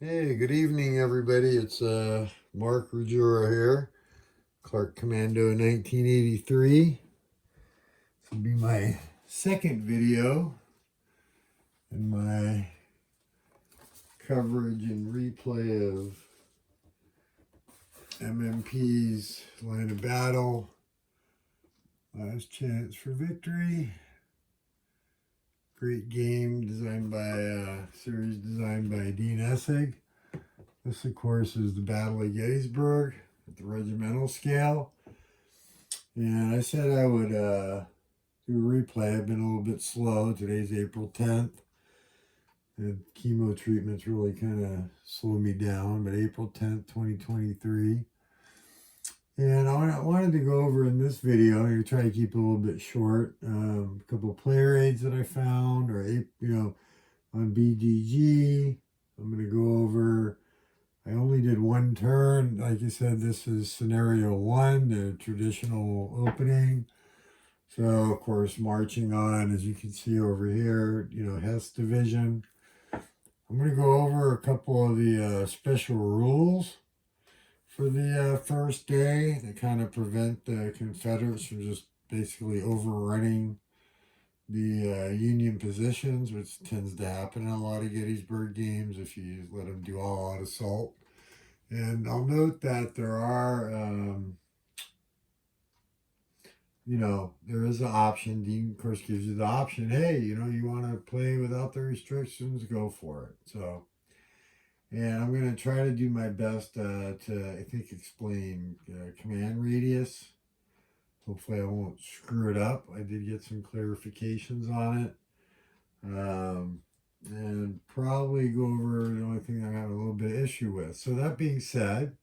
Hey, good evening, everybody. It's Mark Ruggiero here, Clark Commando 1983. This will be my second video in my coverage and replay of MMP's Line of Battle, Last Chance for Victory. Great game designed by series designed by Dean Essig. This, of course, is the Battle of Gettysburg at the regimental scale. And I said I would do a replay. I've been a little bit slow. Today's April 10th. The chemo treatments really kind of slowed me down, but April 10th, 2023. And I wanted to go over in this video, I'm going to try to keep it a little bit short, a couple of player aids that I found, or, on BGG. I'm going to go over, I only did one turn. Like I said, this is scenario one, the traditional opening. So, of course, marching on, as you can see over here, Hess Division. I'm going to go over a couple of the special rules for the first day that kind of prevent the Confederates from just basically overrunning the Union positions, which tends to happen in a lot of Gettysburg games if you let them do all-out assault. And I'll note that there are, there is an option. Dean, of course, gives you the option. Hey, you want to play without the restrictions, go for it. So, and I'm going to try to do my best to, I think, explain command radius. Hopefully I won't screw it up. I did get some clarifications on it. And probably go over the only thing I have a little bit of issue with. So that being said,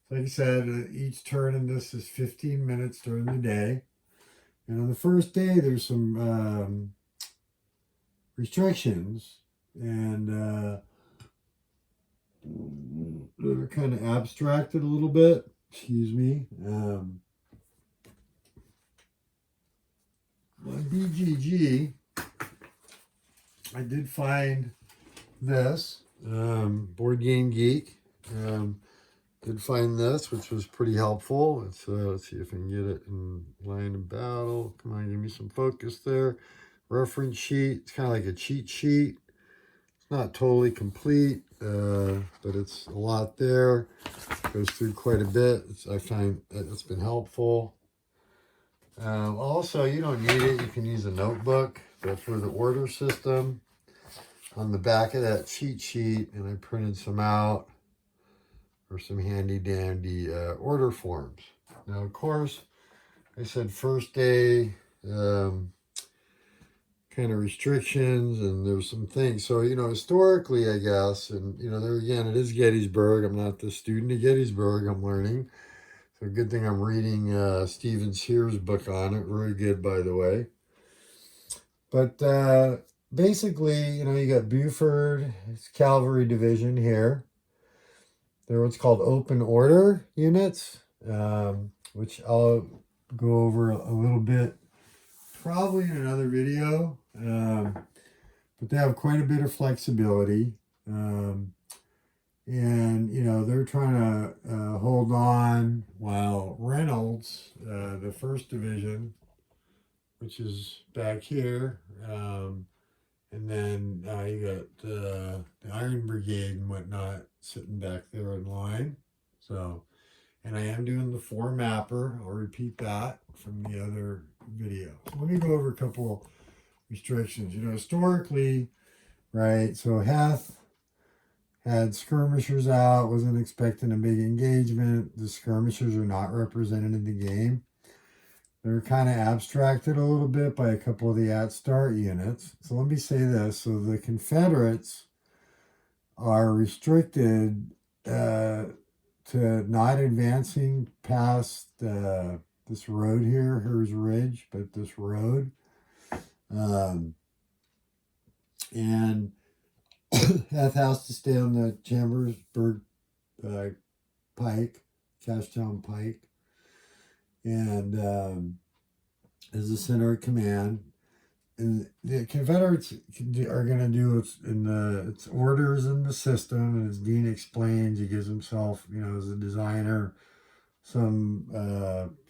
like I said, each turn in this is 15 minutes during the day. And on the first day, there's some restrictions. And they're kind of abstracted a little bit. Excuse me. On BGG, I did find this, Board Game Geek. Did find this, which was pretty helpful. Let's see if I can get it in Line of Battle. Come on, give me some focus there. Reference sheet. It's kind of like a cheat sheet. It's not totally complete, but it's a lot there. Goes through quite a bit. I find that it's been helpful. Also, you don't need it. You can use a notebook, but for the order system, on the back of that cheat sheet, and I printed some out, or some handy dandy order forms. Now, of course, I said first day, kind of restrictions, and there's some things. So, historically, I guess, and, there again, it is Gettysburg. I'm not the student of Gettysburg. I'm learning. So, good thing I'm reading Stephen Sears' book on it. Very good, by the way. But basically, you got Buford, it's Cavalry Division here. They're what's called open order units, which I'll go over a little bit probably in another video. But they have quite a bit of flexibility. And, they're trying to hold on while Reynolds, the 1st Division, which is back here, and then you got the Iron Brigade and whatnot sitting back there in line. So, and I am doing the 4 mapper. I'll repeat that from the other video. So let me go over a couple restrictions. Historically, right, so Heth had skirmishers out, wasn't expecting a big engagement. The skirmishers are not represented in the game. They're kind of abstracted a little bit by a couple of the at-start units. So let me say this. So the Confederates are restricted to not advancing past this road here, Hers Ridge, but this road. And Heth has to stay on the Chambersburg Pike, Cashtown Pike. And as the center of command, and the Confederates are going to do its orders in the system, and as Dean explains, he gives himself, as a designer, some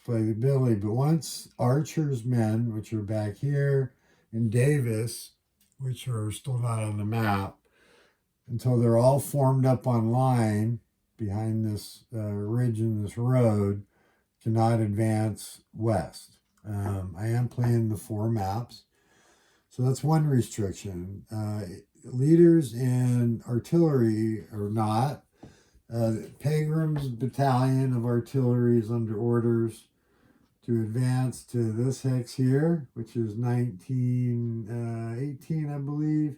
flexibility. But once Archer's men, which are back here, and Davis, which are still not on the map, until they're all formed up on line behind this ridge in this road, cannot advance west. I am playing the 4 maps. So that's one restriction. Leaders and artillery are not. Pegram's battalion of artillery is under orders to advance to this hex here, which is 1918, I believe.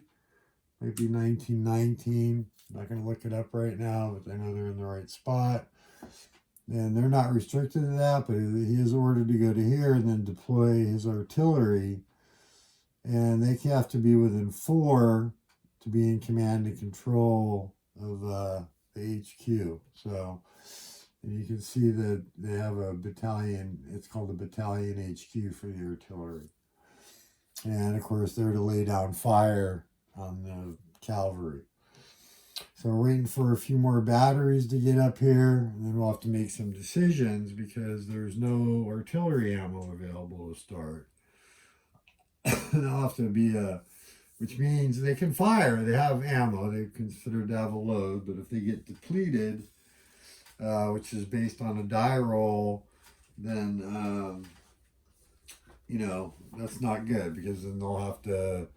Might be 1919. I'm not going to look it up right now, but I know they're in the right spot. And they're not restricted to that, but he is ordered to go to here and then deploy his artillery. And they have to be within 4 to be in command and control of the HQ. So, and you can see that they have a battalion. It's called a battalion HQ for the artillery. And of course, they're to lay down fire on the cavalry. So we're waiting for a few more batteries to get up here, and then we'll have to make some decisions because there's no artillery ammo available to start. They'll have to be which means they can fire. They have ammo. They're considered to have a load, but if they get depleted, which is based on a die roll, then that's not good because then they'll have to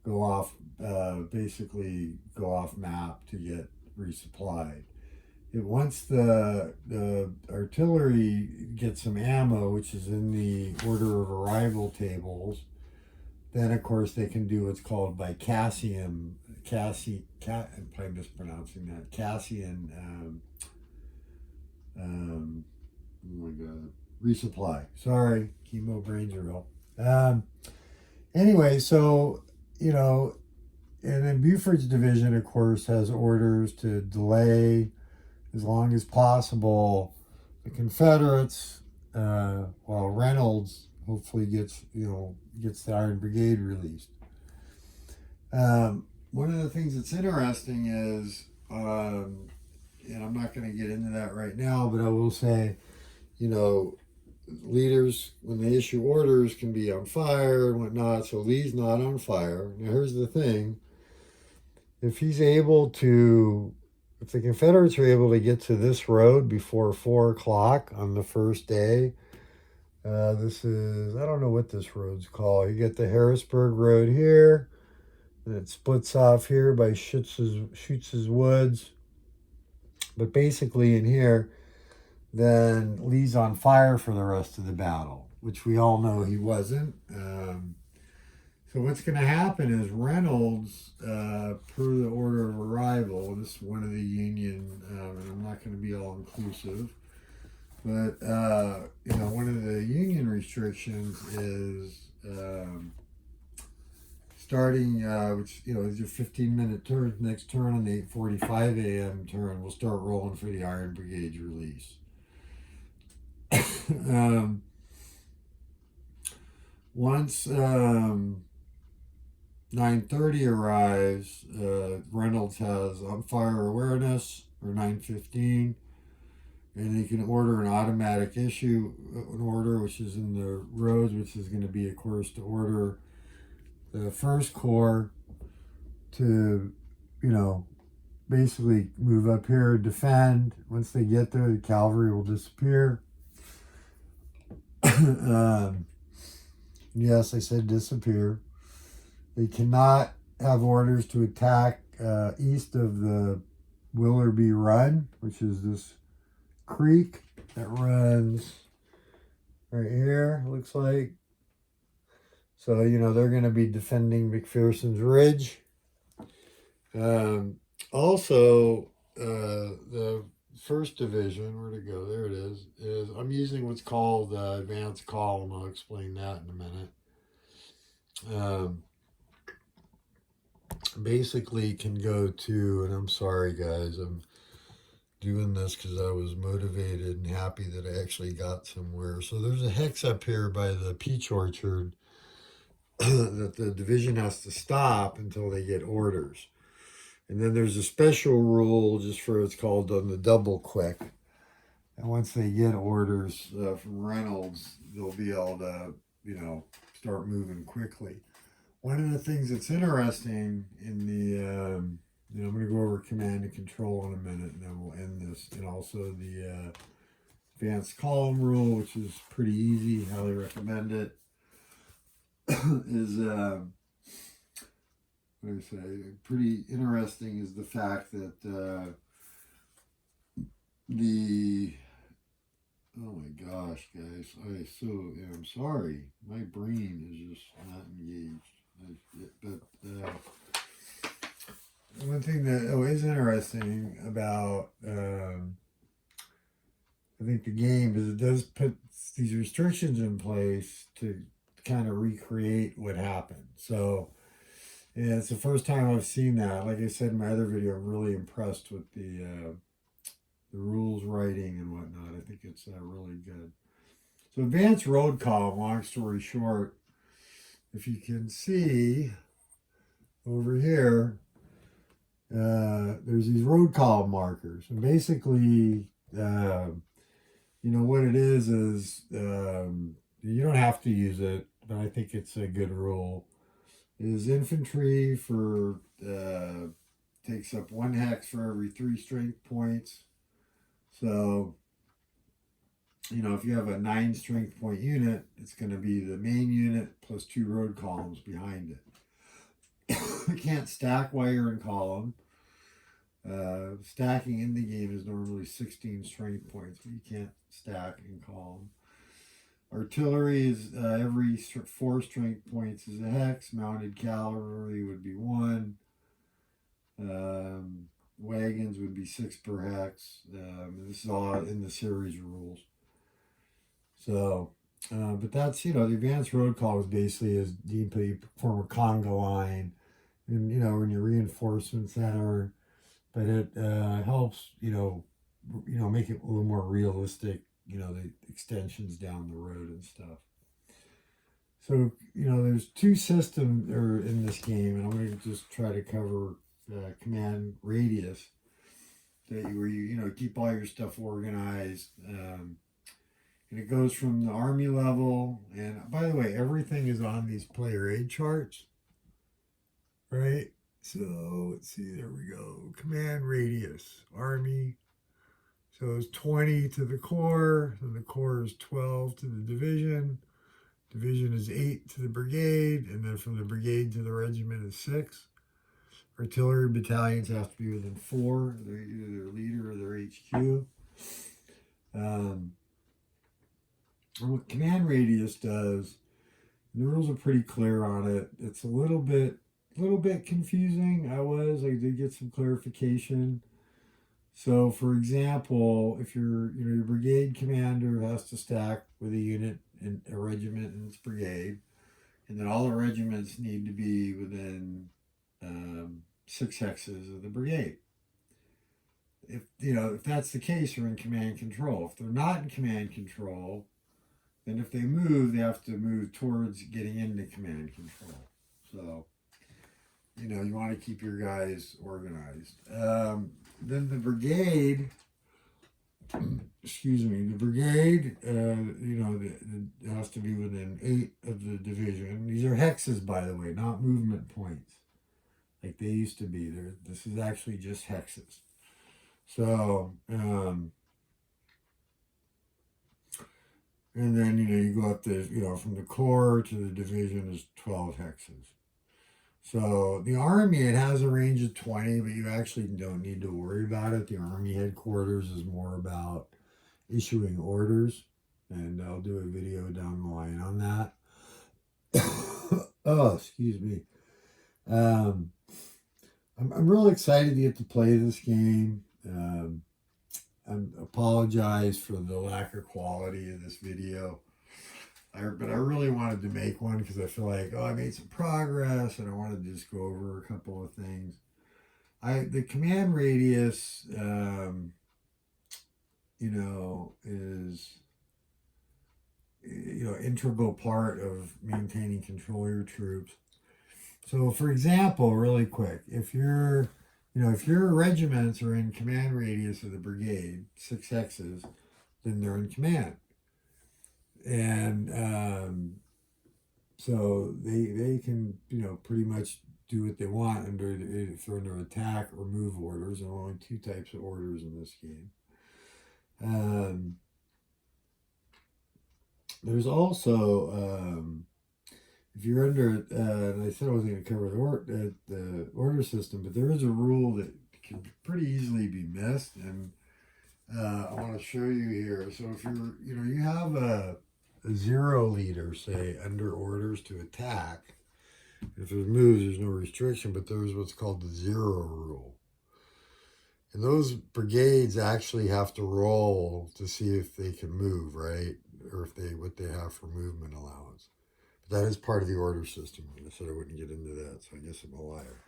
go off, basically go off map to get resupplied. Once the artillery gets some ammo, which is in the order of arrival tables, then of course they can do what's called by I'm probably mispronouncing that, oh my god, resupply. Sorry, chemo brains are real. Anyway, so and then Buford's division, of course, has orders to delay as long as possible the Confederates, while Reynolds hopefully gets the Iron Brigade released. One of the things that's interesting is, and I'm not going to get into that right now, but I will say, leaders, when they issue orders, can be on fire and whatnot. So Lee's not on fire. Now here's the thing: if the Confederates are able to get to this road before 4 o'clock on the first day, this is, I don't know what this road's called. You get the Harrisburg Road here, and it splits off here by Schutz's Woods. But basically in here, then Lee's on fire for the rest of the battle, which we all know he wasn't. So what's going to happen is Reynolds, per the order of arrival, this is one of the Union, and I'm not going to be all inclusive, but, one of the Union restrictions is starting, which, is your 15-minute turn, next turn on the 8:45 a.m. turn, we'll start rolling for the Iron Brigade's release. Once 9:30 arrives, Reynolds has on fire awareness, or 9:15, and he can order an automatic issue, an order which is in the roads, which is going to be, of course, to order the First Corps to, basically move up here, defend. Once they get there, the cavalry will disappear. Yes, I said disappear. They cannot have orders to attack east of the Willoughby Run, which is this creek that runs right here, looks like. So, they're going to be defending McPherson's Ridge. Also, the 1st Division, where'd it go? There it is I'm using what's called the advanced column. I'll explain that in a minute. Basically can go to, and I'm sorry guys, I'm doing this because I was motivated and happy that I actually got somewhere. So there's a hex up here by the peach orchard that the division has to stop until they get orders. And then there's a special rule just for it's called on the double quick. And once they get orders from Reynolds, they'll be able to, start moving quickly. One of the things that's interesting in the, I'm going to go over command and control in a minute, and then we'll end this. And also the advanced column rule, which is pretty easy, highly recommend it, is, what do I say, pretty interesting is the fact that oh my gosh, guys, I'm sorry. My brain is just not engaged. But one thing that is interesting about I think the game is it does put these restrictions in place to kind of recreate what happened. So yeah, it's the first time I've seen that. Like I said in my other video, I'm really impressed with the rules writing and whatnot. I think it's really good. So advanced road column, long story short, if you can see over here, there's these road column markers. And basically, what it is you don't have to use it, but I think it's a good rule. Is infantry for takes up 1 hex for every 3 strength points. So, if you have a 9 strength point unit, it's going to be the main unit plus 2 road columns behind it. You can't stack while you're in column. Stacking in the game is normally 16 strength points, but you can't stack in column. Artillery is every 4 strength points is a hex. Mounted cavalry would be 1. Wagons would be 6 per hex. This is all in the series rules. So, but that's, the advanced road call is basically as you form a conga line and, in your reinforcement center, but it helps, make it a little more realistic, the extensions down the road and stuff. So, there's 2 systems in this game, and I'm going to just try to cover command radius where you keep all your stuff organized. And it goes from the army level. And by the way, everything is on these player aid charts, right? So let's see, there we go. Command radius, army. So it's 20 to the corps, and the corps is 12 to the division. Division is 8 to the brigade, and then from the brigade to the regiment is 6. Artillery battalions have to be within 4. They're either their leader or their HQ. What command radius does, the rules are pretty clear on it. It's a little bit confusing. I did get some clarification. So, for example, if your brigade commander has to stack with a unit in a regiment in its brigade, and then all the regiments need to be within 6 hexes of the brigade. If that's the case, you're in command control. If they're not in command control, then if they move, they have to move towards getting into command control. So, you want to keep your guys organized. Then the brigade, it has to be within 8 of the division. These are hexes, by the way, not movement points like they used to be. This is actually just hexes. So, and then, you go up to, from the corps to the division is 12 hexes. So the army, it has a range of 20, but you actually don't need to worry about it. The army headquarters is more about issuing orders, and I'll do a video down the line on that. Oh, excuse me. I'm really excited to get to play this game. I apologize for the lack of quality of this video. But I really wanted to make one because I feel like, I made some progress, and I wanted to just go over a couple of things. The command radius, is integral part of maintaining control of your troops. So, for example, really quick, if your regiments are in command radius of the brigade, 6X's, then they're in command. And so they can, pretty much do what they want if they're under attack or move orders. There are only two types of orders in this game. There's also, if you're under, and I said I wasn't going to cover the order system, but there is a rule that can pretty easily be missed, and I want to show you here. So if you have a zero leader, say, under orders to attack. If there's moves, there's no restriction, but there's what's called the zero rule. And those brigades actually have to roll to see if they can move, right? Or what they have for movement allowance. But that is part of the order system. I said I wouldn't get into that, so I guess I'm a liar.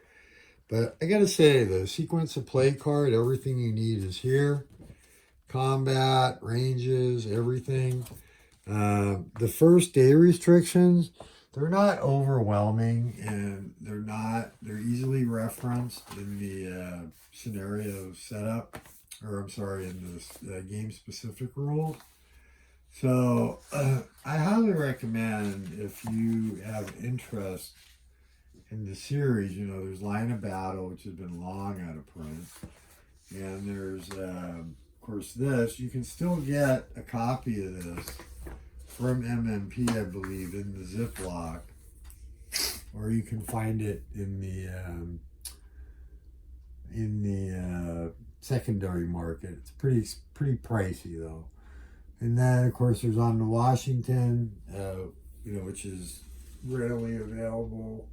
But I got to say, the sequence of play card, everything you need is here. Combat, ranges, everything. The first day restrictions, they're not overwhelming, and they're easily referenced in the scenario setup, or I'm sorry, in the game specific rules. So I highly recommend, if you have interest in the series, there's Line of Battle, which has been long out of print, and there's of course this. You can still get a copy of this from MMP, I believe, in the Ziploc, or you can find it in the secondary market. It's pretty pricey though. And then, of course, there's On to Washington, which is readily available.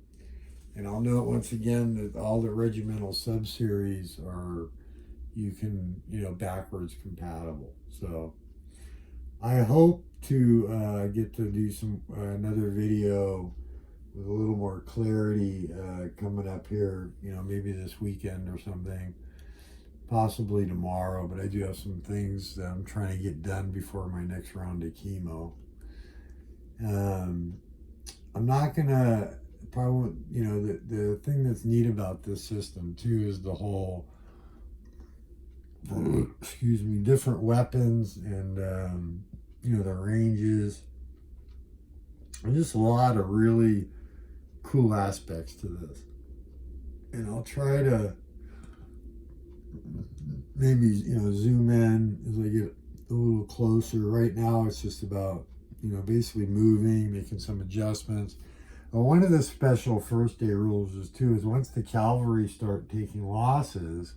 And I'll note once again that all the regimental subseries are, backwards compatible. So I hope to get to do another video with a little more clarity coming up here, maybe this weekend or something. Possibly tomorrow, but I do have some things that I'm trying to get done before my next round of chemo. I'm not gonna probably, the thing that's neat about this system too is the whole, different weapons and the ranges. There's just a lot of really cool aspects to this, and I'll try to maybe zoom in as I get a little closer. Right now it's just about basically moving, making some adjustments. One of the special first day rules is once the cavalry start taking losses,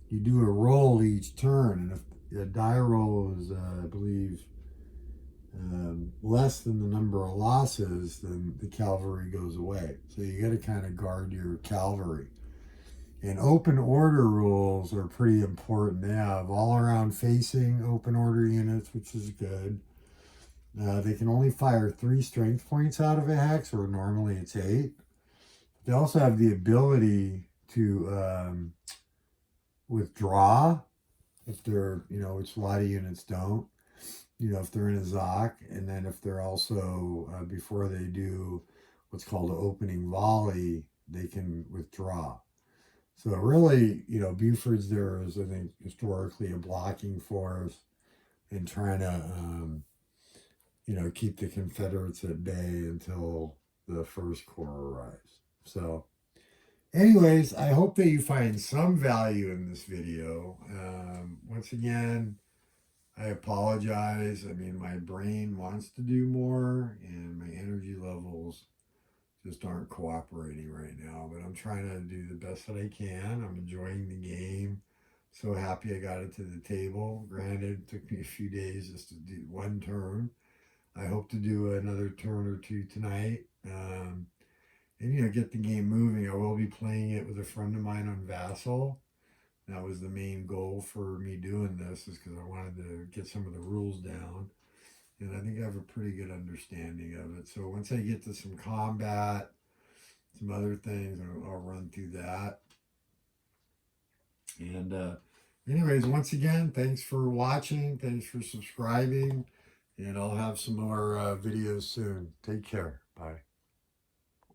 you do a roll each turn, and if a die roll is I believe less than the number of losses, then the cavalry goes away. So you got to kind of guard your cavalry. And open order rules are pretty important. They have all around facing open order units, which is good. They can only fire 3 strength points out of a hex, or normally it's 8. They also have the ability to withdraw if they're, which a lot of units don't. If they're in a ZOC, and then if they're also, before they do what's called an opening volley, they can withdraw. So really, Buford's there is, I think, historically a blocking force and trying to, keep the Confederates at bay until the First Corps arrives. So anyways, I hope that you find some value in this video. Once again, I apologize. I mean, my brain wants to do more, and my energy levels just aren't cooperating right now, but I'm trying to do the best that I can. I'm enjoying the game. So happy I got it to the table. Granted, it took me a few days just to do one turn. I hope to do another turn or two tonight, and get the game moving. I will be playing it with a friend of mine on Vassal. That was the main goal for me doing this, is because I wanted to get some of the rules down. And I think I have a pretty good understanding of it. So once I get to some combat, some other things, I'll run through that. And anyways, once again, thanks for watching. Thanks for subscribing. and I'll have some more videos soon. Take care. Bye.